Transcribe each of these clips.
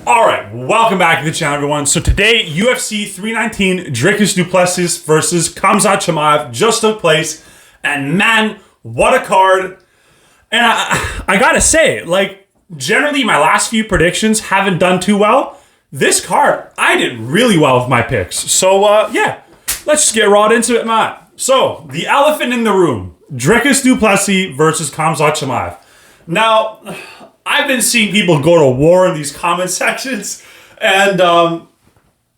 All right, welcome back to the channel, everyone. So today, UFC 319 Dricus du Plessis versus Khamzat Chimaev just took place, and man, what a card! And I gotta say, like, generally my last few predictions haven't done too well. This card, I did really well with my picks. So yeah, let's just get right into it, man. So the elephant in the room: Dricus du Plessis versus Khamzat Chimaev. Now, I've been seeing people go to war in these comment sections, and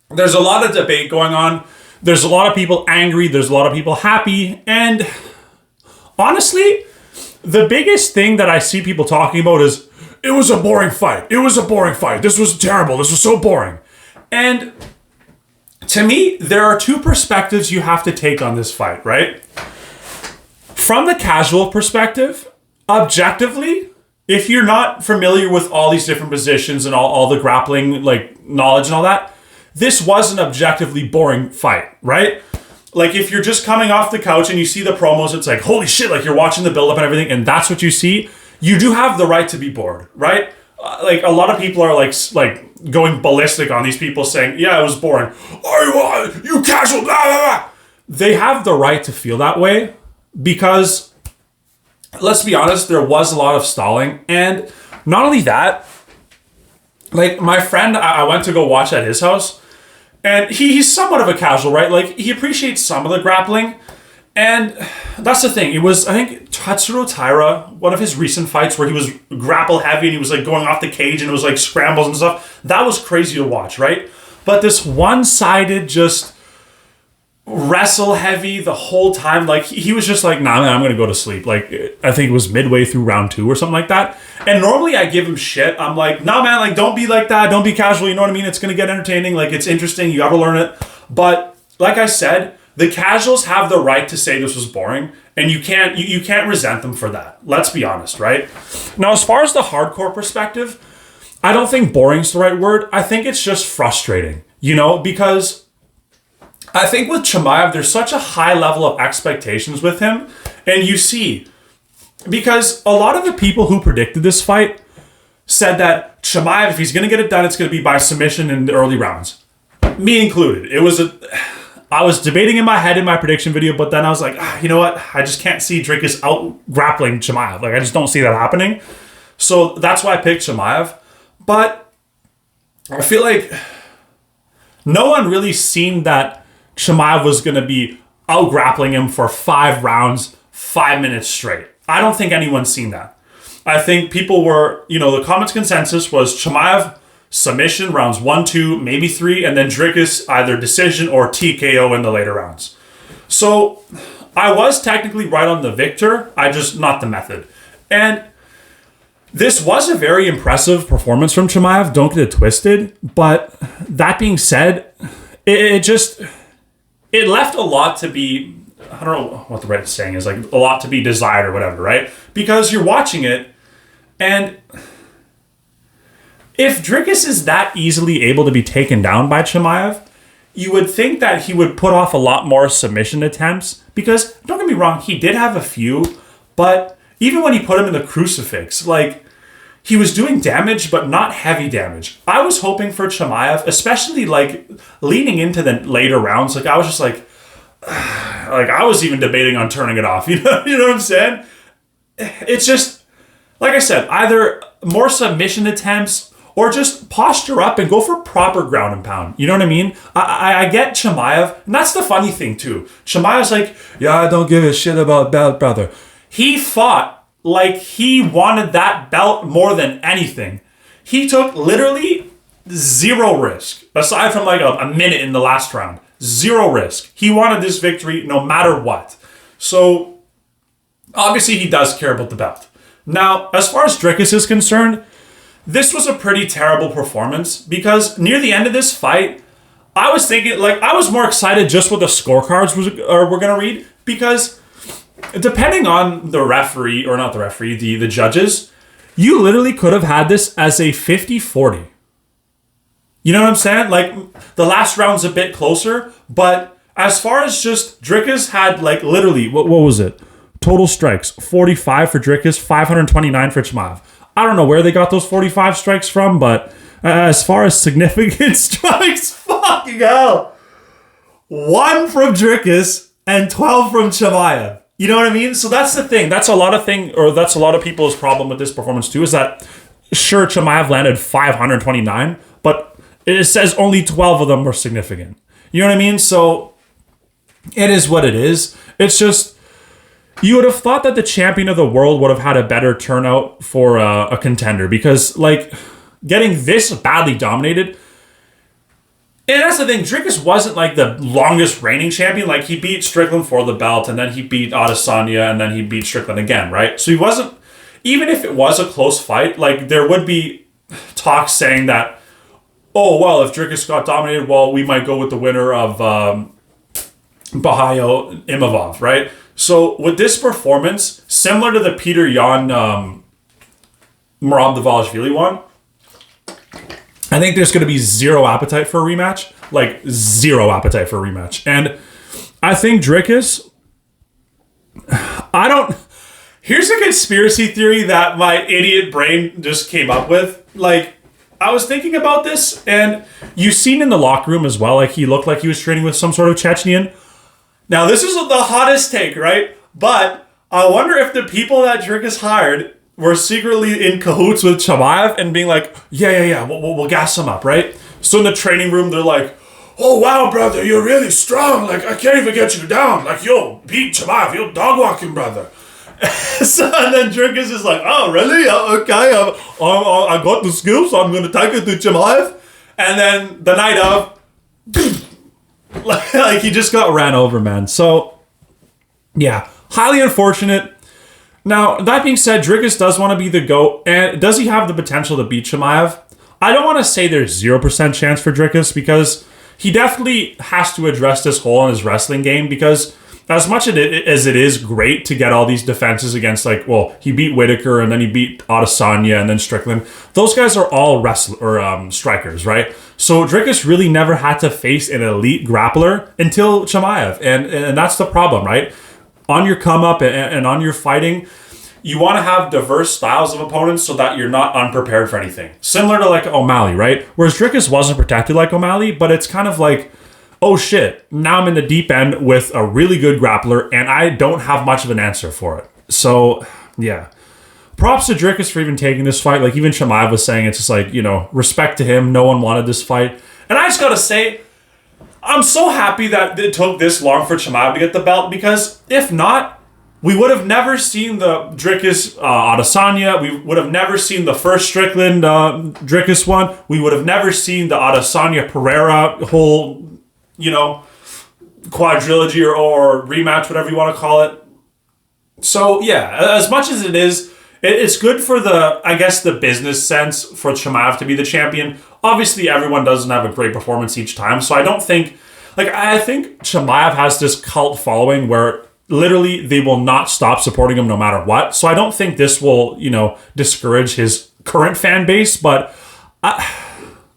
there's a lot of debate going on. There's a lot of people angry. There's a lot of people happy. And honestly, the biggest thing that I see people talking about is, it was a boring fight. It was a boring fight. This was terrible. This was so boring. And to me, there are two perspectives you have to take on this fight, right? From the casual perspective, objectively, if you're not familiar with all these different positions and all the grappling like knowledge and all that, this was an objectively boring fight, right? Like, if you're just coming off the couch and you see the promos, it's like, holy shit, like you're watching the build-up and everything, and that's what you see, you do have the right to be bored, right? Like, a lot of people are like going ballistic on these people saying, yeah, it was boring. Oh, you casual, blah, blah, blah. They have the right to feel that way because, let's be honest, there was a lot of stalling. And not only that, like, my friend, I went to go watch at his house, and he's somewhat of a casual, right? Like, he appreciates some of the grappling. And that's the thing. It was, I think, Tatsuro Taira, one of his recent fights where he was grapple heavy and he was like going off the cage and it was like scrambles and stuff. That was crazy to watch, right? But this one-sided just wrestle heavy the whole time, like he was just like, nah, man, I'm gonna go to sleep. Like, I think it was midway through round 2 or something like that. And normally I give him shit. I'm like, nah, man, like, don't be like that. Don't be casual. You know what I mean? It's gonna get entertaining. Like, it's interesting. You gotta learn it. But like I said, the casuals have the right to say this was boring, and you can't resent them for that. Let's be honest, right? Now, as far as the hardcore perspective, I don't think boring is the right word. I think it's just frustrating, you know, because I think with Chimaev, there's such a high level of expectations with him. And you see, because a lot of the people who predicted this fight said that Chimaev, if he's going to get it done, it's going to be by submission in the early rounds. Me included. I was debating in my head in my prediction video, but then I was like, you know what? I just can't see Dricus out grappling Chimaev. Like, I just don't see that happening. So that's why I picked Chimaev. But I feel like no one really seen that Chimaev was going to be out grappling him for 5 rounds, 5 minutes straight. I don't think anyone's seen that. I think people were, the comments consensus was Chimaev submission rounds 1, 2, maybe 3, and then Dricus either decision or TKO in the later rounds. So I was technically right on the victor, I just not the method. And this was a very impressive performance from Chimaev, don't get it twisted. But that being said, it left a lot to be, I don't know what the right saying is, like a lot to be desired or whatever, right? Because you're watching it, and if Dricus is that easily able to be taken down by Chimaev, you would think that he would put off a lot more submission attempts. Because, don't get me wrong, he did have a few, but even when he put him in the crucifix, like, he was doing damage, but not heavy damage. I was hoping for Chimaev, especially, like, leaning into the later rounds, like, I was just like I was even debating on turning it off, you know what I'm saying? It's just, like I said, either more submission attempts or just posture up and go for proper ground and pound. You know what I mean? I get Chimaev, and that's the funny thing too. Chimaev's like, yeah, I don't give a shit about belt, brother. He fought like he wanted that belt more than anything. He took literally 0 risk, aside from like a minute in the last round. 0 risk. He wanted this victory no matter what. So, obviously he does care about the belt. Now, as far as Dricus is concerned, this was a pretty terrible performance because near the end of this fight, I was thinking, like, I was more excited just what the scorecards were going to read, because depending on the referee, or not the referee, the judges, you literally could have had this as a 50-40. You know what I'm saying? Like, the last round's a bit closer, but as far as just Dricus had, like, literally, what was it? Total strikes, 45 for Dricus, 529 for Chimaev. I don't know where they got those 45 strikes from, but As far as significant strikes, fucking hell. 1 from Dricus and 12 from Chimaev. You know what I mean? So that's the thing. That's a lot of people's problem with this performance too, is that sure, Chimaev landed 529, but it says only 12 of them were significant. You know what I mean? So it is what it is. It's just, you would have thought that the champion of the world would have had a better turnout for a contender, because like getting this badly dominated. And that's the thing, Dricus wasn't like the longest reigning champion. Like he beat Strickland for the belt, and then he beat Adesanya, and then he beat Strickland again, right? So he wasn't, even if it was a close fight, like there would be talks saying that, oh, well, if Dricus got dominated, well, we might go with the winner of Bahayo Imavov, right? So with this performance, similar to the Peter Yan Merab Dvalishvili one, I think there's going to be zero appetite for a rematch. Like, zero appetite for a rematch. And I think Dricus... Here's a conspiracy theory that my idiot brain just came up with. Like, I was thinking about this, and you've seen in the locker room as well, like, he looked like he was training with some sort of Chechenian. Now, this is the hottest take, right? But I wonder if the people that Dricus hired were secretly in cahoots with Chimaev and being like, yeah, we'll gas him up, right? So in the training room, they're like, oh, wow, brother, you're really strong. Like, I can't even get you down. Like, you'll beat Chimaev. You'll dog walk him, brother. So, and then Dricus is like, oh, really? Okay, I got the skills, so I'm going to take it to Chimaev. And then the night of, like, he just got ran over, man. So, yeah, highly unfortunate. Now, that being said, Dricus does want to be the GOAT, and does he have the potential to beat Chimaev? I don't want to say there's 0% chance for Dricus, because he definitely has to address this hole in his wrestling game, because as much as it is great to get all these defenses against, like, well, he beat Whitaker, and then he beat Adesanya, and then Strickland. Those guys are all strikers, right? So Dricus really never had to face an elite grappler until Chimaev, and that's the problem, right? On your come up and on your fighting, you want to have diverse styles of opponents so that you're not unprepared for anything. Similar to like O'Malley, right? Whereas Dricus wasn't protected like O'Malley, but it's kind of like, oh shit, now I'm in the deep end with a really good grappler and I don't have much of an answer for it. So, yeah. Props to Dricus for even taking this fight. Like even Chimaev was saying, it's just like, you know, respect to him. No one wanted this fight. And I just got to say, I'm so happy that it took this long for Chimaev to get the belt, because if not, we would have never seen the Dricus Adesanya. We would have never seen the first Strickland Dricus one. We would have never seen the Adesanya Pereira whole, you know, quadrilogy or rematch, whatever you want to call it. So yeah, as much as it is, it's good for the, I guess, the business sense for Chimaev to be the champion. Obviously, everyone doesn't have a great performance each time, so I don't think, like, I think Chimaev has this cult following where literally they will not stop supporting him no matter what. So I don't think this will, you know, discourage his current fan base, but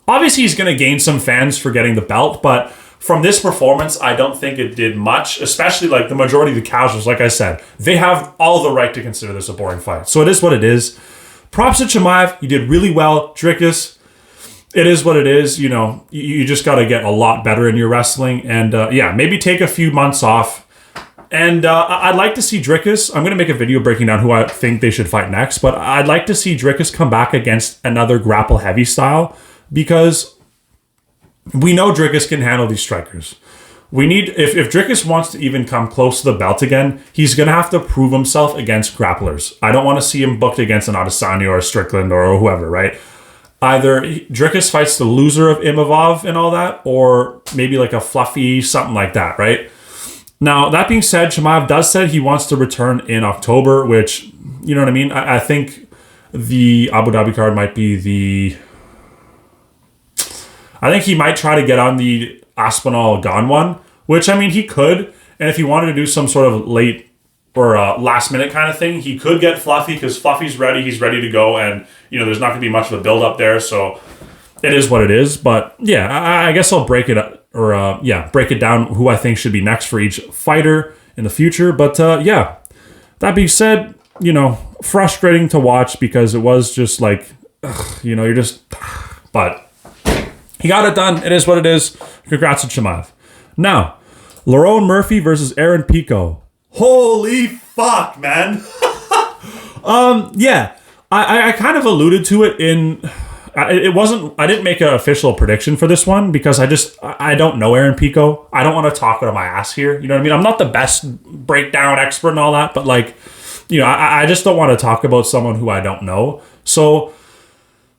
obviously he's going to gain some fans for getting the belt, but from this performance, I don't think it did much, especially like the majority of the casuals, like I said, they have all the right to consider this a boring fight. So it is what it is. Props to Chimaev. You did really well. Dricus, it is what it is. You know, you just got to get a lot better in your wrestling. And yeah, maybe take a few months off. And I'd like to see Dricus. I'm going to make a video breaking down who I think they should fight next. But I'd like to see Dricus come back against another grapple heavy style, because we know Dricus can handle these strikers. We need, if Dricus wants to even come close to the belt again, he's going to have to prove himself against grapplers. I don't want to see him booked against an Adesanya or a Strickland or whoever, right? Either Dricus fights the loser of Imavov and all that, or maybe like a fluffy, something like that, right? Now, that being said, Chimaev does say he wants to return in October, which, you know what I mean? I think the Abu Dhabi card might be the... I think he might try to get on the Aspinall Gone one, which, I mean, he could. And if he wanted to do some sort of late or last minute kind of thing, he could get Fluffy, because Fluffy's ready. He's ready to go. And, you know, there's not going to be much of a build up there. So it is what it is. But yeah, I guess I'll break it up, or break it down who I think should be next for each fighter in the future. But yeah, that being said, you know, frustrating to watch, because it was just like, you know, you're just... But he got it done. It is what it is. Congrats to Chimaev. Now, Lerone Murphy versus Aaron Pico. Holy fuck, man. Yeah. I kind of alluded to it in... It wasn't... I didn't make an official prediction for this one because I don't know Aaron Pico. I don't want to talk out of my ass here. You know what I mean? I'm not the best breakdown expert and all that, but like, you know, I just don't want to talk about someone who I don't know. So...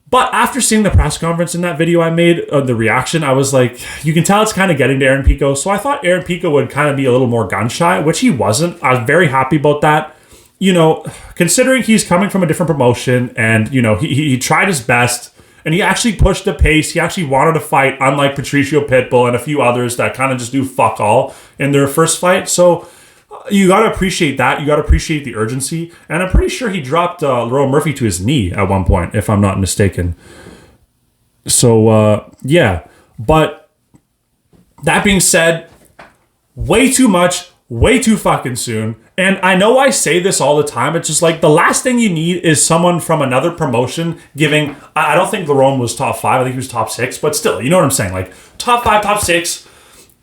But after seeing the press conference in that video I made, the reaction, I was like, you can tell it's kind of getting to Aaron Pico. So I thought Aaron Pico would kind of be a little more gun shy, which he wasn't. I was very happy about that. You know, considering he's coming from a different promotion and, you know, he tried his best and he actually pushed the pace. He actually wanted to fight, unlike Patricio Pitbull and a few others that kind of just do fuck all in their first fight. So you got to appreciate that. You got to appreciate the urgency. And I'm pretty sure he dropped Lerone Murphy to his knee at one point, if I'm not mistaken. So, yeah. But that being said, way too much, way too fucking soon. And I know I say this all the time. It's just like the last thing you need is someone from another promotion giving... I don't think Lerone was top 5. I think he was top 6. But still, you know what I'm saying? Like, top 5, top 6.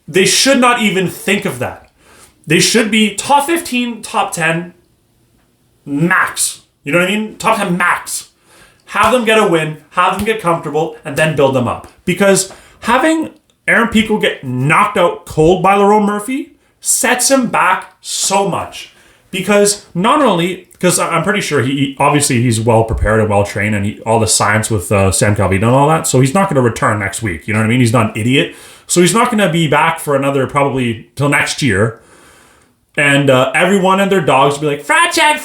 They should not even think of that. They should be top 15, top 10, max. You know what I mean? Top 10 max. Have them get a win, have them get comfortable, and then build them up. Because having Aaron Pico get knocked out cold by Lerone Murphy sets him back so much. Because not only, because I'm pretty sure obviously he's well prepared and well trained and all the science with Sam Calvino and all that, so he's not going to return next week. You know what I mean? He's not an idiot. So he's not going to be back for another probably till next year. And everyone and their dogs will be like, frat check,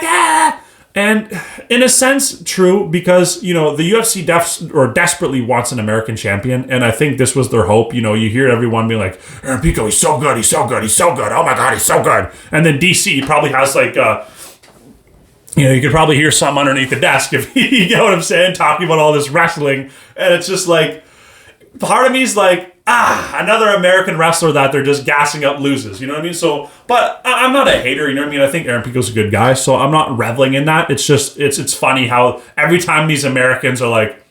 ah! And in a sense, true, because, you know, the UFC desperately wants an American champion. And I think this was their hope. You know, you hear everyone be like, Aaron Pico, he's so good, he's so good, he's so good. Oh my God, he's so good. And then DC probably has like, you know, you could probably hear something underneath the desk if you know what I'm saying, talking about all this wrestling. And it's just like, part of me is like, another American wrestler that they're just gassing up loses. You know what I mean? So, but I'm not a hater. You know what I mean? I think Aaron Pico's a good guy. So I'm not reveling in that. It's just, it's funny how every time these Americans are like,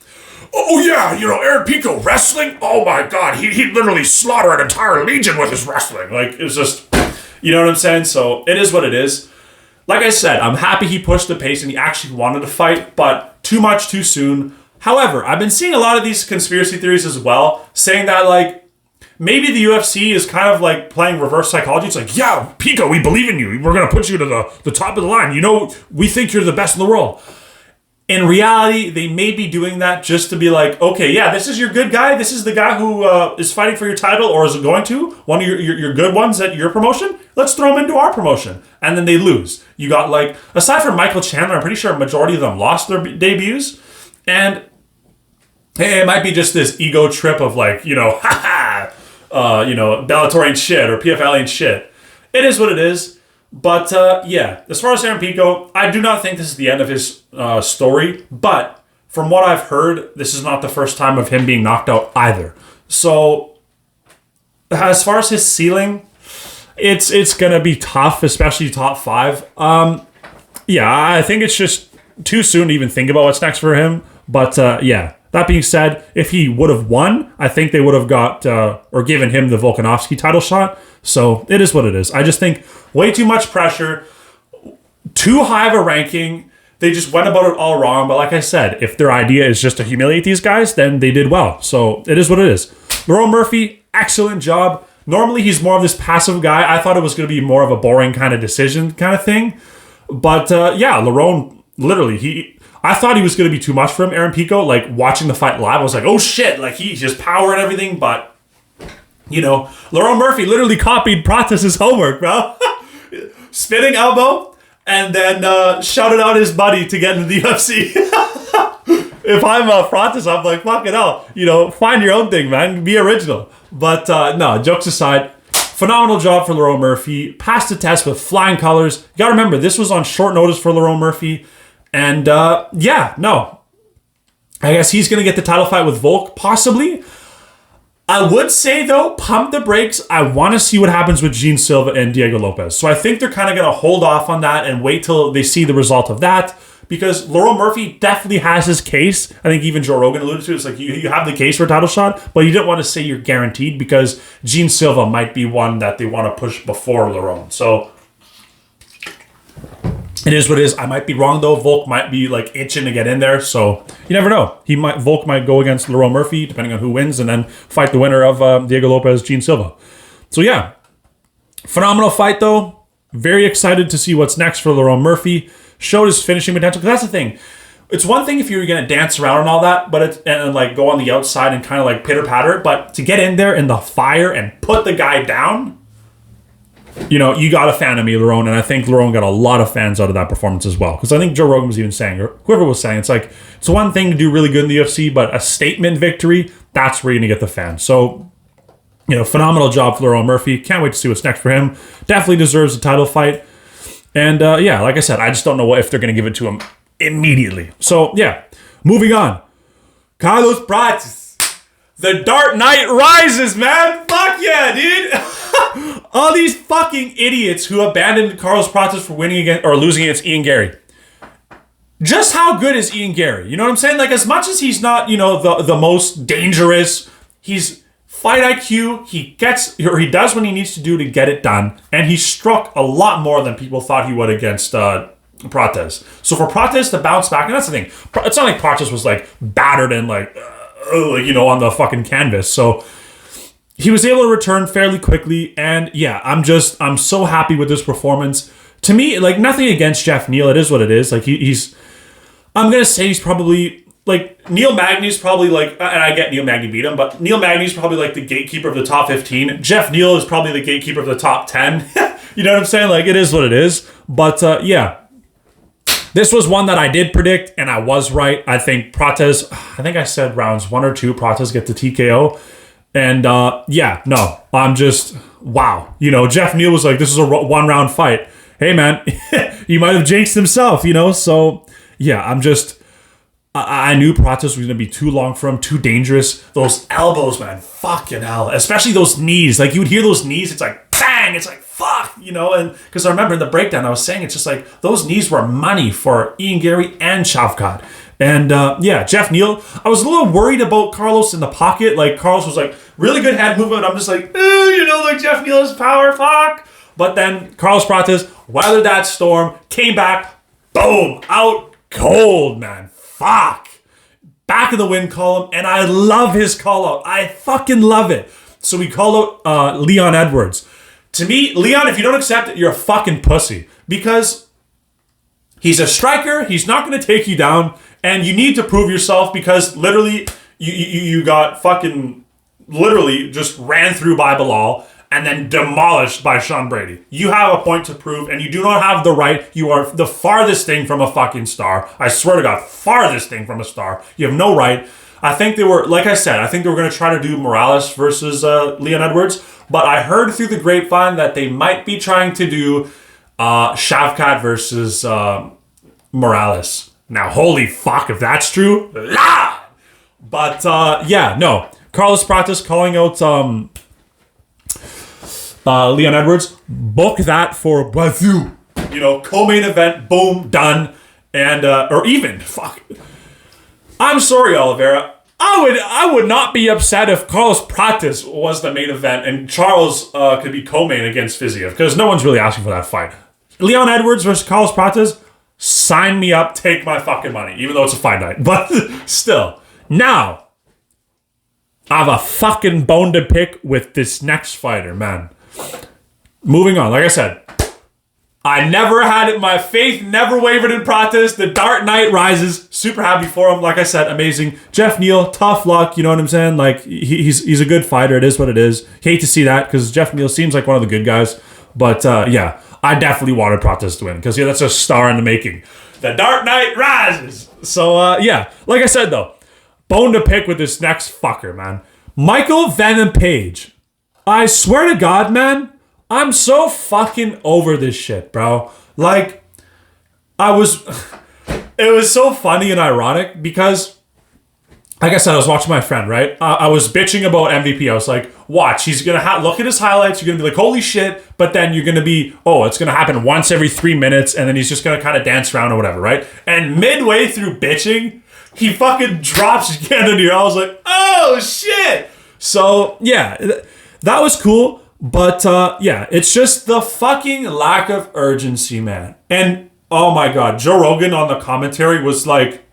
oh yeah, you know, Aaron Pico wrestling? Oh my God, he literally slaughtered an entire legion with his wrestling. Like, it's just, you know what I'm saying? So it is what it is. Like I said, I'm happy he pushed the pace and he actually wanted to fight, but too much too soon. However, I've been seeing a lot of these conspiracy theories as well, saying that, like, maybe the UFC is kind of, like, playing reverse psychology. It's like, yeah, Pico, we believe in you. We're going to put you to the top of the line. You know, we think you're the best in the world. In reality, they may be doing that just to be like, okay, yeah, this is your good guy. This is the guy who is fighting for your title or is going to. One of your good ones at your promotion. Let's throw him into our promotion. And then they lose. You got, like, aside from Michael Chandler, I'm pretty sure a majority of them lost their debuts. And hey, it might be just this ego trip of like, you know, you know, Bellator ain't shit or PFL ain't shit. It is what it is. But yeah, as far as Aaron Pico, I do not think this is the end of his story. But from what I've heard, this is not the first time of him being knocked out either. So as far as his ceiling, it's gonna be tough, especially top 5. Yeah, I think it's just too soon to even think about what's next for him. But yeah, that being said, if he would have won, I think they would have got or given him the Volkanovski title shot. So it is what it is. I just think way too much pressure, too high of a ranking. They just went about it all wrong. But like I said, if their idea is just to humiliate these guys, then they did well. So it is what it is. Lerone Murphy, excellent job. Normally he's more of this passive guy. I thought it was going to be more of a boring kind of decision kind of thing. But yeah, Lerone, literally, I thought he was going to be too much for him, Aaron Pico. Like, watching the fight live, I was like, oh shit, like, he's just power and everything. But, you know, Lerone Murphy literally copied Pratis' homework, bro. Spinning elbow, and then shouted out his buddy to get into the UFC. If I'm Pratis, I'm like, fuck it out. You know, find your own thing, man. Be original. But, no, jokes aside, phenomenal job for Lerone Murphy. Passed the test with flying colors. You gotta remember, this was on short notice for Lerone Murphy. And, yeah, no. I guess he's going to get the title fight with Volk, possibly. I would say, though, pump the brakes. I want to see what happens with Gene Silva and Diego Lopez. So I think they're kind of going to hold off on that and wait till they see the result of that because Laurel Murphy definitely has his case. I think even Joe Rogan alluded to it. It's like you have the case for a title shot, but you didn't want to say you're guaranteed because Gene Silva might be one that they want to push before Lerone. So it is what it is. I might be wrong though. Volk might be like itching to get in there, so you never know. Volk might go against Laurel Murphy depending on who wins, and then fight the winner of Diego Lopez, Gene Silva. So yeah, phenomenal fight though. Very excited to see what's next for Laurel Murphy. Showed his finishing potential. Because that's the thing. It's one thing if you're going to dance around and all that, and like go on the outside and kind of like pitter patter, but to get in there in the fire and put the guy down, you know, you got a fan of me, Lerone, and I think Lerone got a lot of fans out of that performance as well. Because I think Joe Rogan was even saying, or whoever was saying, it's like, it's one thing to do really good in the UFC, but a statement victory, that's where you're going to get the fans. So, you know, phenomenal job for Lerone Murphy. Can't wait to see what's next for him. Definitely deserves a title fight. And yeah, like I said, I just don't know if they're going to give it to him immediately. So yeah, moving on. Carlos Prates. The Dark Knight rises, man. Fuck yeah, dude. All these fucking idiots who abandoned Carlos Prates for winning against or losing against Ian Gary. Just how good is Ian Gary? You know what I'm saying? Like, as much as he's not, you know, the most dangerous, he's fight IQ, he does what he needs to do to get it done, and he struck a lot more than people thought he would against Prates. So for Prates to bounce back, and that's the thing, it's not like Prates was like battered and like, you know, on the fucking canvas. So he was able to return fairly quickly, and yeah, I'm so happy with this performance. To me, like, nothing against Jeff Neal, it is what it is. Like, I'm gonna say he's probably, like, Neil Magny's probably like, and I get Neil Magny beat him, but Neil Magny's probably like the gatekeeper of the top 15. Jeff Neal is probably the gatekeeper of the top 10. You know what I'm saying? Like, it is what it is. But yeah, this was one that I did predict, and I was right. I think Prates, I think I said rounds 1 or 2, Prates get the TKO. And yeah, no, I'm just, wow. You know, Jeff Neal was like, this is a 1-round fight. Hey, man, he might have jinxed himself, you know? So yeah, I knew Prates was going to be too long for him, too dangerous. Those elbows, man, fucking hell. Especially those knees. Like, you would hear those knees, it's like, bang! It's like, fuck! You know, and because I remember in the breakdown, I was saying, it's just like, those knees were money for Ian Gary and Shavkat. And yeah, Jeff Neal, I was a little worried about Carlos in the pocket. Like, Carlos was like, really good hand movement. I'm just like, you know, like, Jeff Neal is power, fuck! But then Carlos Prates weathered that storm, came back, boom, out cold, man. Fuck. Back in the win column, and I love his call out. I fucking love it. So we call out Leon Edwards. To me, Leon, if you don't accept it, you're a fucking pussy. Because he's a striker, he's not going to take you down, and you need to prove yourself because literally, you got fucking, literally just ran through by Bilal and then demolished by Sean Brady. You have a point to prove, and you do not have the right. You are the farthest thing from a fucking star. I swear to God, farthest thing from a star. You have no right. I think they were, like I said, I think they were going to try to do Morales versus Leon Edwards, but I heard through the grapevine that they might be trying to do Shavkat versus Morales. Now, holy fuck, if that's true, la! But yeah, no. Carlos Prates calling out Leon Edwards, book that for Wazoo. You know, co-main event, boom, done. And, or even, fuck. I'm sorry, Oliveira. I would not be upset if Carlos Prates was the main event and Charles could be co-main against Fiziev, because no one's really asking for that fight. Leon Edwards versus Carlos Prates, sign me up, take my fucking money, even though it's a fight night. But still. Now, I have a fucking bone to pick with this next fighter, man. Moving on, like I said, I never had it. My faith never wavered in Prates. The Dark Knight rises. Super happy for him. Like I said, amazing. Jeff Neal, tough luck. You know what I'm saying? Like, he's a good fighter. It is what it is. Hate to see that because Jeff Neal seems like one of the good guys. But yeah, I definitely wanted Prates to win because yeah, that's a star in the making. The Dark Knight rises. So yeah, like I said though, bone to pick with this next fucker, man. Michael Venom Page. I swear to God, man, I'm so fucking over this shit, bro. Like, it was so funny and ironic because like I said, I was watching my friend, right? I was bitching about MVP. I was like, watch, he's going to look at his highlights. You're going to be like, holy shit. But then you're going to be, oh, it's going to happen once every 3 minutes. And then he's just going to kind of dance around or whatever, right? And midway through bitching, he fucking drops Cannonier. I was like, oh shit. So yeah, that was cool. But yeah, it's just the fucking lack of urgency, man. And oh my God, Joe Rogan on the commentary was like,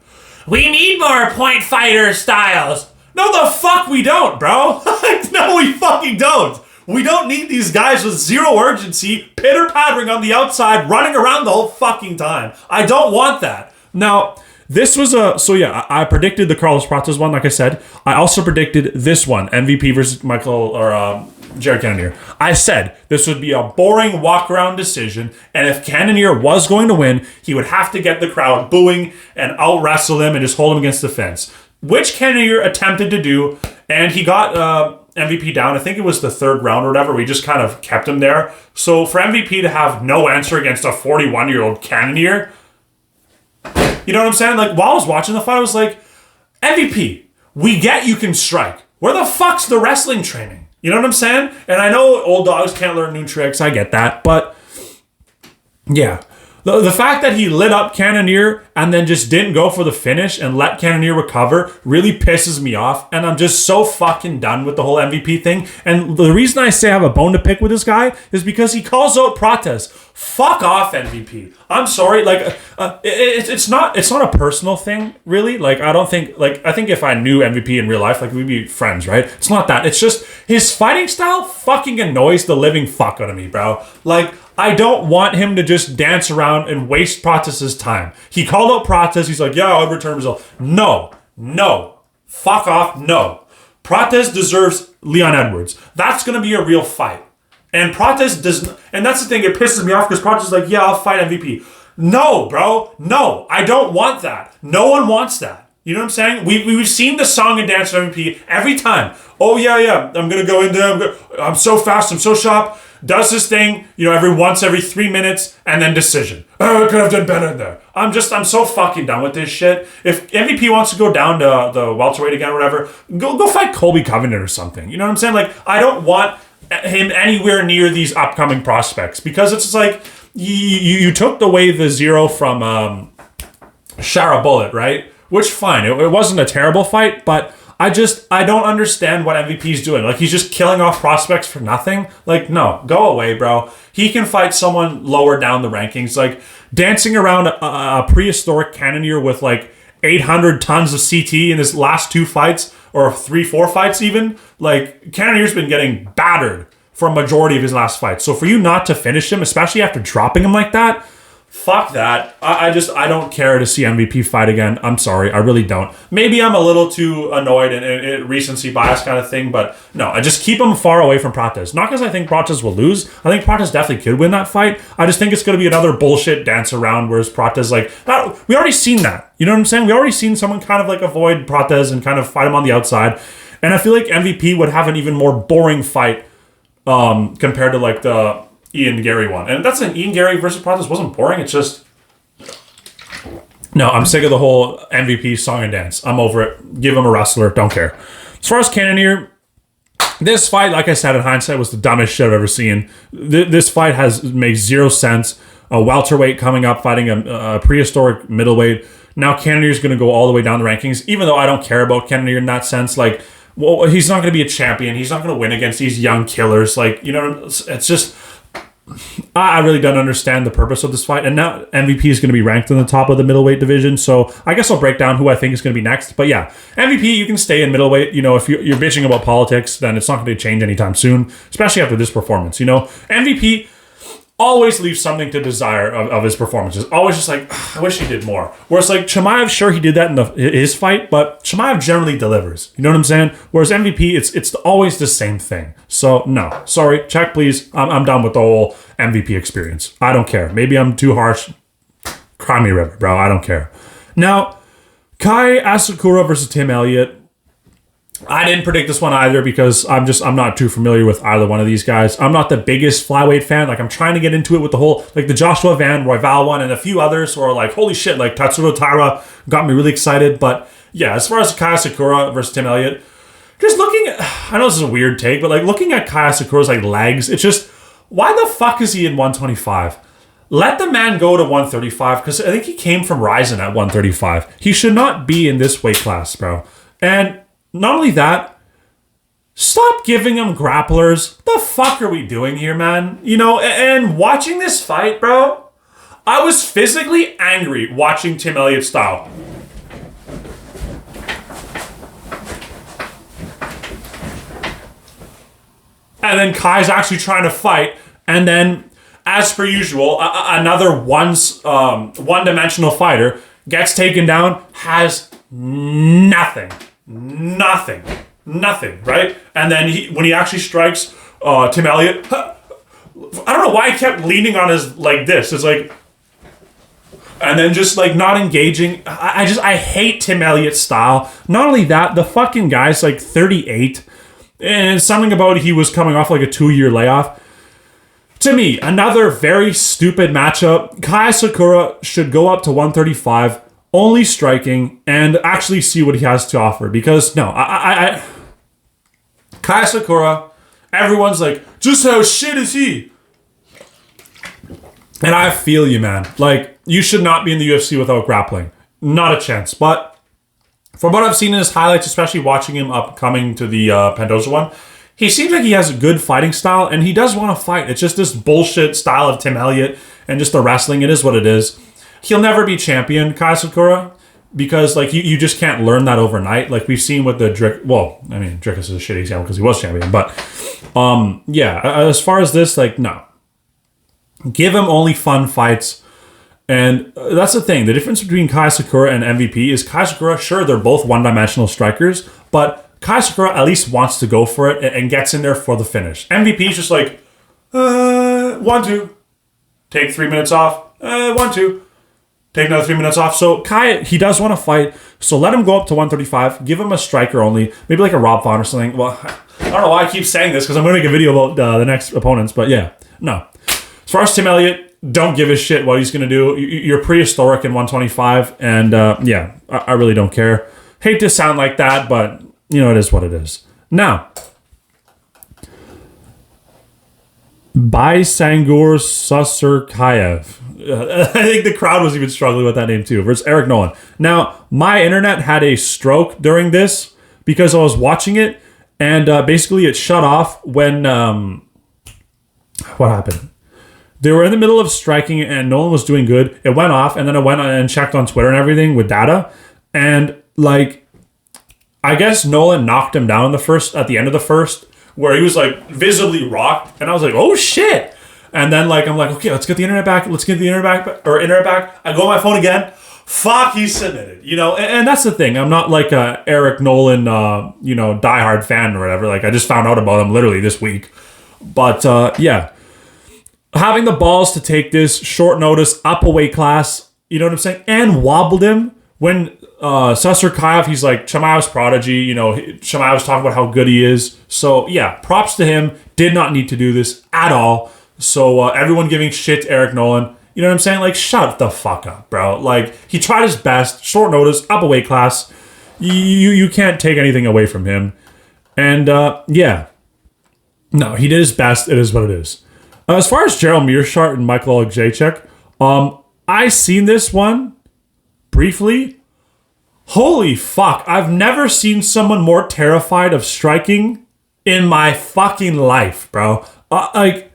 we need more point fighter styles. No, the fuck we don't, bro. No, we fucking don't. We don't need these guys with zero urgency, pitter-pattering on the outside, running around the whole fucking time. I don't want that. Now, this was so yeah, I predicted the Carlos Prates one, like I said. I also predicted this one, MVP versus Michael, or Jared Cannonier. I said this would be a boring walk-around decision, and if Cannonier was going to win, he would have to get the crowd booing and out-wrestle him and just hold him against the fence, which Cannonier attempted to do, and he got MVP down. I think it was the third round or whatever. We just kind of kept him there. So for MVP to have no answer against a 41-year-old Cannonier, you know what I'm saying? Like, while I was watching the fight, I was like, MVP, we get you can strike. Where the fuck's the wrestling training? You know what I'm saying? And I know old dogs can't learn new tricks. I get that. But yeah, the fact that he lit up Cannonier and then just didn't go for the finish and let Cannonier recover really pisses me off. And I'm just so fucking done with the whole MVP thing. And the reason I say I have a bone to pick with this guy is because he calls out Prates. Fuck off, MVP. I'm sorry. Like, it's not a personal thing, really. Like, I think if I knew MVP in real life, like, we'd be friends, right? It's not that. It's just his fighting style fucking annoys the living fuck out of me, bro. Like, I don't want him to just dance around and waste Prates' time. He called out Prates. He's like, yeah, I'll return result. No. Fuck off, no. Prates deserves Leon Edwards. That's going to be a real fight. And Prates doesn't, and that's the thing, it pisses me off because Prates is like, yeah, I'll fight MVP. No, bro, no, I don't want that. No one wants that. You know what I'm saying? We've seen the song and dance of MVP every time. Oh, yeah, I'm going to go in there, I'm so fast, I'm so sharp. Does this thing, every 3 minutes, and then decision. Oh, I could have done better in there. I'm so fucking done with this shit. If MVP wants to go down to the welterweight again or whatever, go fight Colby Covington or something. You know what I'm saying? Like, I don't want him anywhere near these upcoming prospects because it's just like you took away the zero from Shara Bullet, right? Which fine, it wasn't a terrible fight, but I don't understand what MVP's doing. Like, he's just killing off prospects for nothing. Like, no, go away, bro. He can fight someone lower down the rankings. Like, dancing around a prehistoric Cannonier with like 800 tons of CT in his last 2 fights, or 3-4 fights even, like, Cannonier's been getting battered for a majority of his last fights. So for you not to finish him, especially after dropping him like that, fuck that. I don't care to see MVP fight again. I'm sorry, I really don't. Maybe I'm a little too annoyed and recency bias kind of thing, but no, I just keep him far away from Prates. Not because I think Prates will lose. I think Prates definitely could win that fight. I just think it's going to be another bullshit dance around, whereas Prates, like, that, we already seen that. You know what I'm saying? We already seen someone kind of like avoid Prates and kind of fight him on the outside. And I feel like MVP would have an even more boring fight compared to like the Ian Gary one. And that's an Ian Gary versus Prates wasn't boring. It's just, no, I'm sick of the whole MVP song and dance. I'm over it. Give him a wrestler. Don't care. As far as Cannonier, this fight, like I said, in hindsight, was the dumbest shit I've ever seen. This fight makes zero sense. A welterweight coming up fighting a prehistoric middleweight. Now Cannonier's going to go all the way down the rankings, even though I don't care about Cannonier in that sense. Like, well, he's not going to be a champion. He's not going to win against these young killers. Like, it's just, I really don't understand the purpose of this fight. And now MVP is going to be ranked in the top of the middleweight division. So I guess I'll break down who I think is going to be next. But yeah, MVP, you can stay in middleweight. If you're bitching about politics, then it's not going to change anytime soon, especially after this performance. MVP always leaves something to desire of his performances. Always just like, I wish he did more. Whereas like Chimaev, sure, he did that in his fight, but Chimaev generally delivers. You know what I'm saying? Whereas MVP, it's always the same thing. So no, sorry, check please. I'm done with the whole MVP experience. I don't care. Maybe I'm too harsh. Cry me a river, bro. I don't care. Now, Kai Asakura versus Tim Elliott. I didn't predict this one either because I'm not too familiar with either one of these guys. I'm not the biggest flyweight fan. Like, I'm trying to get into it with the whole, like, the Joshua Van Royval one and a few others who are like, holy shit, like Tatsuro Taira got me really excited. But yeah, as far as Kaya Sakura versus Tim Elliott, just looking at, I know this is a weird take, but like looking at Kaya Sakura's like legs, it's just, why the fuck is he in 125? Let the man go to 135, because I think he came from Ryzen at 135. He should not be in this weight class, bro. And not only that, stop giving him grapplers. The fuck are we doing here, man? You know, and watching this fight, bro, I was physically angry watching Tim Elliott's style. And then Kai's actually trying to fight, and then, as per usual, another one-dimensional fighter gets taken down, has nothing, right? And then when he actually strikes Tim Elliott, I don't know why he kept leaning on his like this. It's like, and then just like not engaging. I hate Tim Elliott's style. Not only that, the fucking guy's like 38, and something about he was coming off like a 2-year layoff. To me, another very stupid matchup. Kaya Sakura should go up to 135, only striking, and actually see what he has to offer. Because, no, Kaya Sakura, everyone's like, just how shit is he? And I feel you, man. Like, you should not be in the UFC without grappling. Not a chance. But from what I've seen in his highlights, especially watching him upcoming to the Pendoza one, he seems like he has a good fighting style, and he does want to fight. It's just this bullshit style of Tim Elliott and just the wrestling. It is what it is. He'll never be champion, Kaya Sakura, because like you just can't learn that overnight. Like we've seen with the Dricus is a shitty example because he was champion. But yeah, as far as this, like, no. Give him only fun fights. And that's the thing. The difference between Kaya Sakura and MVP is Kaya Sakura, sure, they're both one-dimensional strikers, but Kaya Sakura at least wants to go for it and gets in there for the finish. MVP is just like, 1-2. Take 3 minutes off. 1-2. Take another 3 minutes off. So Kaya, he does want to fight. So let him go up to 135. Give him a striker only. Maybe like a Rob Font or something. Well, I don't know why I keep saying this because I'm going to make a video about the next opponents. But yeah, no. As far as Tim Elliott, don't give a shit what he's going to do. You're prehistoric in 125. And yeah, I really don't care. Hate to sound like that, but you know, it is what it is. Now, Baisangur Sasurkayev. I think the crowd was even struggling with that name too. Versus Eric Nolan. Now, my internet had a stroke during this because I was watching it, and basically it shut off when what happened? They were in the middle of striking, and Nolan was doing good. It went off, and then I went and checked on Twitter and everything with data, and like, I guess Nolan knocked him down at the end of the first, where he was like visibly rocked, and I was like, oh shit. And then like I'm like, okay, let's get the internet back. Internet back. I go on my phone again. Fuck, he's submitted. You know, and that's the thing. I'm not like a Eric Nolan, diehard fan or whatever. Like I just found out about him literally this week. But yeah, having the balls to take this short notice up a weight class, you know what I'm saying, and wobbled him when. Sasurkayev, he's like Chimaev's prodigy. You know, Chimaev's talking about how good he is. So yeah, props to him. Did not need to do this at all. So everyone giving shit to Eric Nolan. You know what I'm saying? Like, shut the fuck up, bro. Like, he tried his best. Short notice, up a weight class. You can't take anything away from him. And yeah, no, he did his best. It is what it is. As far as Gerald Mearshart and Michael Oleksiejczuk, I seen this one briefly. Holy fuck, I've never seen someone more terrified of striking in my fucking life, bro. Like,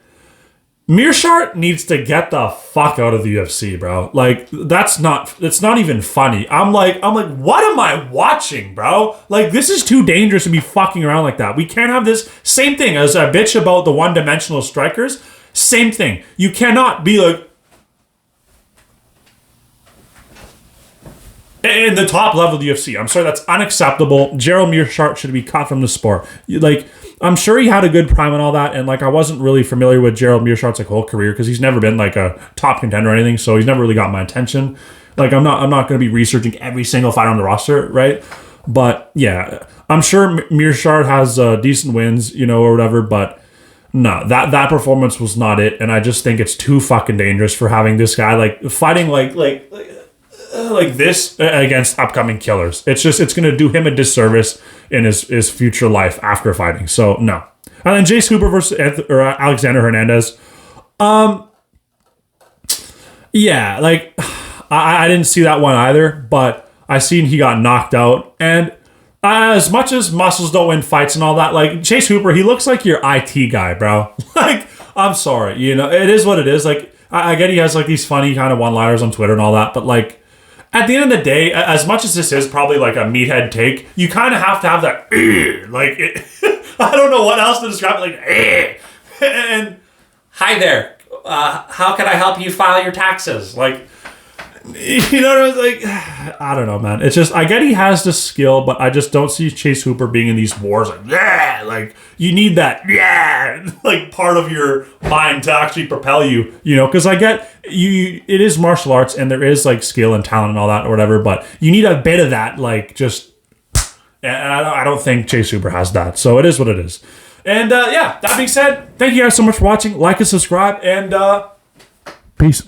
Mearshart needs to get the fuck out of the UFC, bro. Like, it's not even funny. I'm like, what am I watching, bro? Like, this is too dangerous to be fucking around like that. We can't have this. Same thing as I bitch about the one-dimensional strikers. Same thing. You cannot be like, in the top level of the UFC. I'm sorry, that's unacceptable. Gerald Mearshart should be cut from the sport. Like, I'm sure he had a good prime and all that, and like I wasn't really familiar with Gerald Mearshart's like whole career because he's never been like a top contender or anything, so he's never really got my attention. Like I'm not going to be researching every single fighter on the roster, right? But yeah, I'm sure Mearshart has decent wins, you know, or whatever, but no, that performance was not it, and I just think it's too fucking dangerous for having this guy like fighting like like this against upcoming killers. It's going to do him a disservice in his future life after fighting. So no. And then Jace Hooper versus Alexander Hernandez. Yeah, like I didn't see that one either, but I seen he got knocked out. And as much as muscles don't win fights and all that, like Chase Hooper, he looks like your IT guy, bro. Like, I'm sorry, it is what it is. Like, I get he has like these funny kind of one-liners on Twitter and all that, but like at the end of the day, as much as this is probably like a meathead take, you kind of have to have that like I don't know what else to describe it, like and hi there, how can I help you file your taxes? Like, like I don't know, man. It's just I get he has the skill, but I just don't see Chase Hooper being in these wars like you need that like part of your mind to actually propel you, because I get you. It is martial arts and there is like skill and talent and all that or whatever, but you need a bit of that, like just. And I don't think Chase Hooper has that, so it is what it is. And that being said, thank you guys so much for watching. Like and subscribe, and peace.